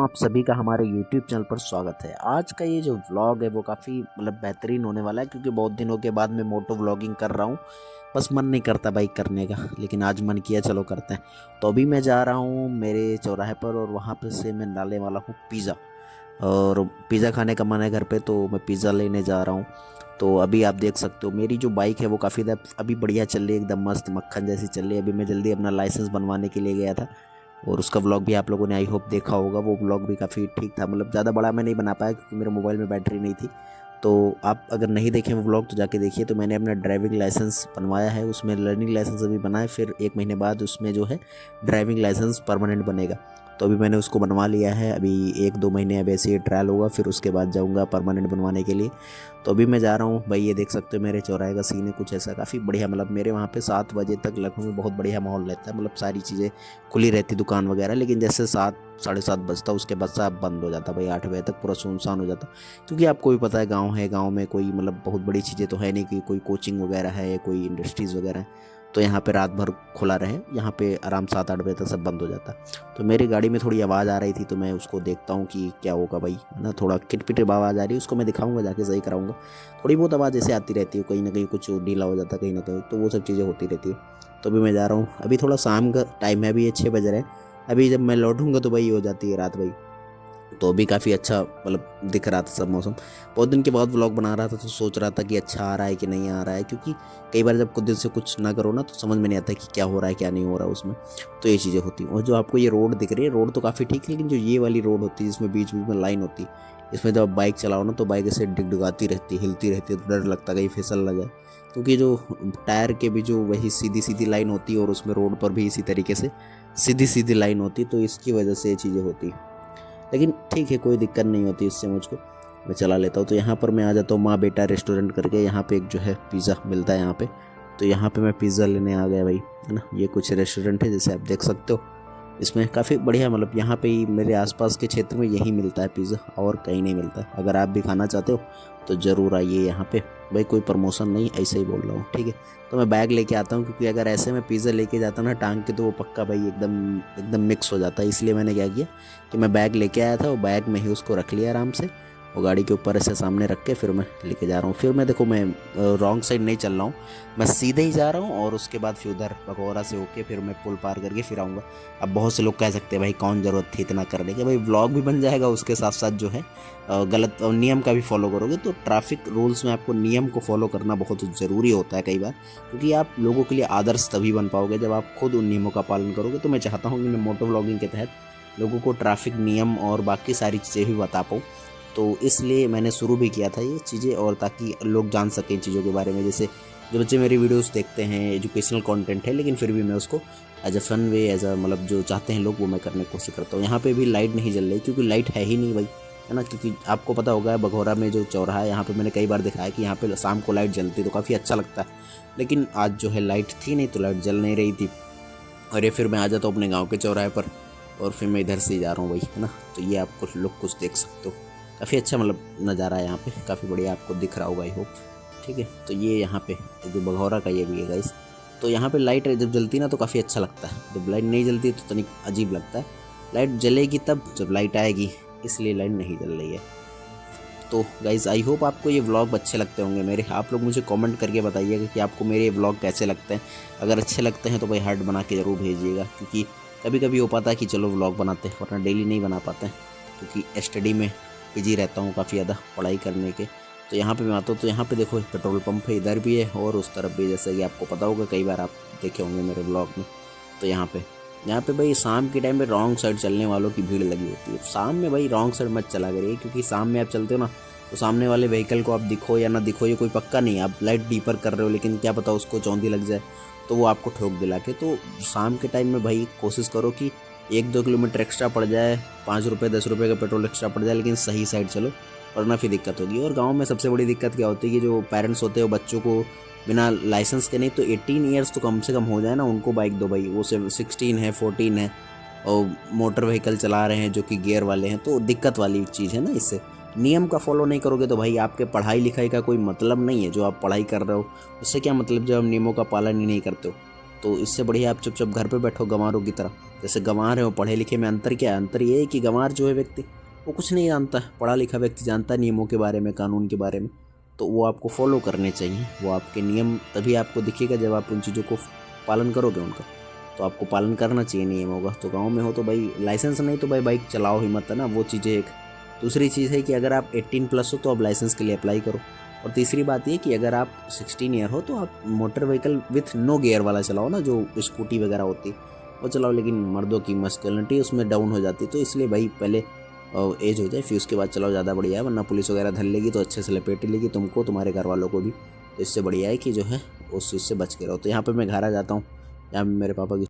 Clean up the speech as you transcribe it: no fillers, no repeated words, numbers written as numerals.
आप सभी का हमारे YouTube चैनल पर स्वागत है। आज का ये जो व्लॉग है वो काफ़ी बेहतरीन होने वाला है क्योंकि बहुत दिनों के बाद मैं मोटो व्लॉगिंग कर रहा हूँ। बस मन नहीं करता बाइक करने का, लेकिन आज मन किया चलो करते हैं। तो अभी मैं जा रहा हूँ मेरे चौराहे पर और वहाँ पर से मैं डालने वाला हूँ पिज़्ज़ा। और पिज़्ज़ा खाने का मन है घर पे, तो मैं पिज़्ज़ा लेने जा रहा हूँ। तो अभी आप देख सकते हो मेरी जो बाइक है वो काफ़ी अभी बढ़िया चल रही है, एकदम मस्त मक्खन जैसी चल रही है। अभी मैं जल्दी अपना लाइसेंस बनवाने के लिए गया था और उसका व्लॉग भी आप लोगों ने आई होप देखा होगा। वो व्लॉग भी काफ़ी ठीक था, ज़्यादा बड़ा मैं नहीं बना पाया क्योंकि मेरे मोबाइल में बैटरी नहीं थी। तो आप अगर नहीं देखें वो व्लॉग तो जाके देखिए। तो मैंने अपना ड्राइविंग लाइसेंस बनवाया है, उसमें लर्निंग लाइसेंस अभी बना है, फिर 1 महीने बाद उसमें जो है ड्राइविंग लाइसेंस परमानेंट बनेगा। तो अभी मैंने उसको बनवा लिया है। अभी 1-2 महीने अब ऐसे ही ट्रायल होगा, फिर उसके बाद जाऊँगा परमानेंट बनवाने के लिए। तो अभी मैं जा रहा हूँ भाई। ये देख सकते हो मेरे चौराहे का सीन है कुछ ऐसा, काफ़ी बढ़िया। मेरे वहाँ पे 7 बजे तक लगभग में बहुत बढ़िया माहौल रहता है, सारी चीज़ें खुली रहती दुकान वगैरह। लेकिन जैसे 7 साढ़े 7 बजता उसके बाद सब बंद हो जाता भाई। 8 बजे तक पूरा सुनसान हो जाता, क्योंकि आपको भी पता है गाँव है, गाँव में कोई बहुत बड़ी चीज़ें तो है नहीं कि कोई कोचिंग वगैरह है, कोई इंडस्ट्रीज़ वगैरह है। तो यहाँ पे रात भर खुला रहे, यहाँ पे आराम 7-8 बजे तक सब बंद हो जाता। तो मेरी गाड़ी में थोड़ी आवाज़ आ रही थी, तो मैं उसको देखता हूँ कि क्या होगा भाई, है ना। थोड़ा किटपिट आवाज़ आ रही है, उसको मैं दिखाऊंगा, जाके सही कराऊंगा। थोड़ी बहुत आवाज़ ऐसे आती रहती है, कहीं ना कहीं कुछ ढीला हो जाता है कहीं ना कहीं, तो वो सब चीज़ें होती रहती है। तो अभी मैं जा रहा हूँ। अभी थोड़ा शाम का टाइम है, अभी ये 6 बज रहे हैं। अभी जब मैं लौटूंगा तो भाई हो जाती है रात भाई। तो अभी काफ़ी अच्छा दिख रहा था सब मौसम। बहुत दिन के बाद व्लॉग बना रहा था, तो सोच रहा था कि अच्छा आ रहा है कि नहीं आ रहा है, क्योंकि कई बार जब खुद दिन से कुछ ना करो ना तो समझ में नहीं आता कि क्या हो रहा है क्या नहीं हो रहा है उसमें। तो ये चीज़ें होती हैं। और जो आपको ये रोड दिख रही है, रोड तो काफ़ी ठीक है, लेकिन जो ये वाली रोड होती है जिसमें बीच बीच में लाइन होती है, इसमें जब आप बाइक चलाओ ना तो बाइक ऐसे डिगडिगाती रहती है, हिलती रहती है, तो डर लगता है कहीं फिसल ना जाए। क्योंकि जो टायर के भी जो वही सीधी सीधी लाइन होती है और उसमें रोड पर भी इसी तरीके से सीधी सीधी लाइन होती है, तो इसकी वजह से ये चीज़ें होती हैं। लेकिन ठीक है, कोई दिक्कत नहीं होती इससे मुझको, मैं चला लेता हूँ। तो यहाँ पर मैं आ जाता हूँ माँ बेटा रेस्टोरेंट करके। यहाँ पे एक जो है पिज़्ज़ा मिलता है यहाँ पे। तो यहाँ पे मैं पिज़्ज़ा लेने आ गया भाई, है ना। ये कुछ रेस्टोरेंट है जैसे आप देख सकते हो। इसमें काफ़ी बढ़िया यहाँ पे ही मेरे आसपास के क्षेत्र में यही मिलता है पिज़्ज़ा, और कहीं नहीं मिलता है। अगर आप भी खाना चाहते हो तो ज़रूर आइए यहाँ पे भाई। कोई प्रमोशन नहीं, ऐसे ही बोल रहा हूँ, ठीक है। तो मैं बैग लेके आता हूँ, क्योंकि अगर ऐसे में पिज़्ज़ा लेके जाता ना टांग के तो वो पक्का भाई एकदम एकदम मिक्स हो जाता है। इसलिए मैंने क्या किया कि मैं बैग लेके आया था, वो बैग में ही उसको रख लिया आराम से, वो गाड़ी के ऊपर ऐसे सामने रख के फिर मैं लेके जा रहा हूँ। फिर मैं देखो मैं रॉन्ग साइड नहीं चल रहा हूँ, मैं सीधे ही जा रहा हूँ। और उसके बाद फिर उधर भगौरा से होके फिर मैं पुल पार करके फिर आऊँगा। अब बहुत से लोग कह सकते हैं भाई कौन ज़रूरत थी इतना करने की। भाई व्लॉग भी बन जाएगा, उसके साथ साथ जो है गलत नियम का भी फॉलो करोगे। तो ट्रैफिक रूल्स में आपको नियम को फॉलो करना बहुत ज़रूरी होता है कई बार, क्योंकि आप लोगों के लिए आदर्श तभी बन पाओगे जब आप खुद उन नियमों का पालन करोगे। तो मैं चाहता हूँ कि मैं मोटो व्लॉगिंग के तहत लोगों को ट्रैफिक नियम और बाकी सारी चीज़ें भी बता पाऊँ। तो इसलिए मैंने शुरू भी किया था ये चीज़ें, और ताकि लोग जान सकें इन चीज़ों के बारे में। जैसे जो बच्चे मेरी वीडियोस देखते हैं, एजुकेशनल कंटेंट है, लेकिन फिर भी मैं उसको as a fun way, as a जो चाहते हैं लोग वो मैं करने की कोशिश करता हूँ। यहाँ पे भी लाइट नहीं जल रही, क्योंकि लाइट है ही नहीं भाई, है ना। क्योंकि आपको पता होगा बघौरा में जो चौराहा है, यहाँ पे मैंने कई बार देखा है कि यहाँ पे शाम को लाइट जलती है तो काफ़ी अच्छा लगता है। लेकिन आज जो है लाइट थी नहीं, तो लाइट जल नहीं रही थी। और ये फिर मैं आ जाता हूँ अपने गाँव के चौराहे पर, और फिर मैं इधर से ही जा रहा हूँ भाई, है ना। तो ये आप कुछ लोग कुछ देख सकते हो, काफ़ी अच्छा नज़ारा है यहाँ पे, काफ़ी बढ़िया आपको दिख रहा होगा आई होप, ठीक है। तो ये यहाँ पे जो बघौरा का ये भी है गाइस। तो यहाँ पे लाइट जब जलती ना तो काफ़ी अच्छा लगता है, जब लाइट नहीं जलती तो तनिक अजीब लगता है। लाइट जलेगी तब जब लाइट आएगी, इसलिए लाइट नहीं जल रही है। तो गाइज़ आई होप आपको ये व्लॉग अच्छे लगते होंगे मेरे। आप लोग मुझे कमेंट करके बताइएगा कि आपको मेरे ये व्लॉग कैसे लगते हैं। अगर अच्छे लगते हैं तो भाई हार्ट बना के ज़रूर भेजिएगा, क्योंकि कभी कभी हो पाता है कि चलो व्लॉग बनाते हैं, वरना डेली नहीं बना पाते हैं, क्योंकि स्टडी में बिजी रहता हूँ काफ़ी ज़्यादा पढ़ाई करने के। तो यहाँ पे मैं आता हूँ, तो यहाँ पे देखो पेट्रोल पंप है, इधर भी है और उस तरफ भी, जैसा कि आपको पता होगा, कई बार आप देखे होंगे मेरे व्लॉग में। तो यहाँ पे भाई शाम के टाइम पे रॉन्ग साइड चलने वालों की भीड़ लगी होती है। शाम में भाई रॉन्ग साइड मत चला करिए, क्योंकि शाम में आप चलते हो ना तो सामने वाले व्हीकल को आप दिखो या ना दिखो, ये कोई पक्का नहीं है। आप लाइट डीपर कर रहे हो, लेकिन क्या पता उसको चौंधी लग जाए तो वो आपको ठोक दिला के। तो शाम के टाइम में भाई कोशिश करो कि 1-2 किलोमीटर एक्स्ट्रा पड़ जाए, 5 रुपये 10 रुपये का पेट्रोल एक्स्ट्रा पड़ जाए, लेकिन सही साइड चलो, वरना फिर दिक्कत होगी। और गाँव में सबसे बड़ी दिक्कत क्या होती है कि जो पेरेंट्स होते हैं वो बच्चों को बिना लाइसेंस के, नहीं तो 18 ईयर्स तो कम से कम हो जाए ना, उनको बाइक दो भाई। वो सिर्फ 16 है 14 है और मोटर व्हीकल चला रहे हैं जो कि गियर वाले हैं, तो दिक्कत वाली चीज़ है ना। इससे नियम का फॉलो नहीं करोगे तो भाई आपके पढ़ाई लिखाई का कोई मतलब नहीं है। जो आप पढ़ाई कर रहे हो उससे क्या मतलब जब आप नियमों का पालन ही नहीं करते हो। तो इससे बढ़िया आप चुपचाप घर पे बैठो गंवारों की तरह, जैसे गंवार है वो पढ़े लिखे में अंतर क्या है? अंतर ये है कि गंवार जो है व्यक्ति वो कुछ नहीं जानता, पढ़ा लिखा व्यक्ति जानता है नियमों के बारे में, कानून के बारे में, तो वो आपको फॉलो करने चाहिए। वो आपके नियम तभी आपको दिखेगा जब आप उन चीज़ों को पालन करोगे उनका, तो आपको पालन करना चाहिए नियमों का। तो गाँव में हो तो भाई लाइसेंस नहीं तो भाई बाइक चलाओ ही मत, है ना, वो चीज़ें एक। दूसरी चीज़ है कि अगर आप 18+ हो तो आप लाइसेंस के लिए अप्लाई करो। और तीसरी बात ये कि अगर आप 16 ईयर हो तो आप motor vehicle with no gear वाला चलाओ ना, जो स्कूटी वगैरह होती है वो चलाओ। लेकिन मर्दों की मस्कुलिनिटी उसमें डाउन हो जाती है, तो इसलिए भाई पहले एज हो जाए फिर उसके बाद चलाओ, ज़्यादा बढ़िया है। वरना पुलिस वगैरह धर लेगी तो अच्छे से लपेट लेगी तुमको, तुम्हारे घर वालों को भी। तो इससे बढ़िया है कि जो है उस चीज़ से बच के रहो। तो यहाँ पर मैं घर आ जाता हूँ, यहाँ मेरे पापा की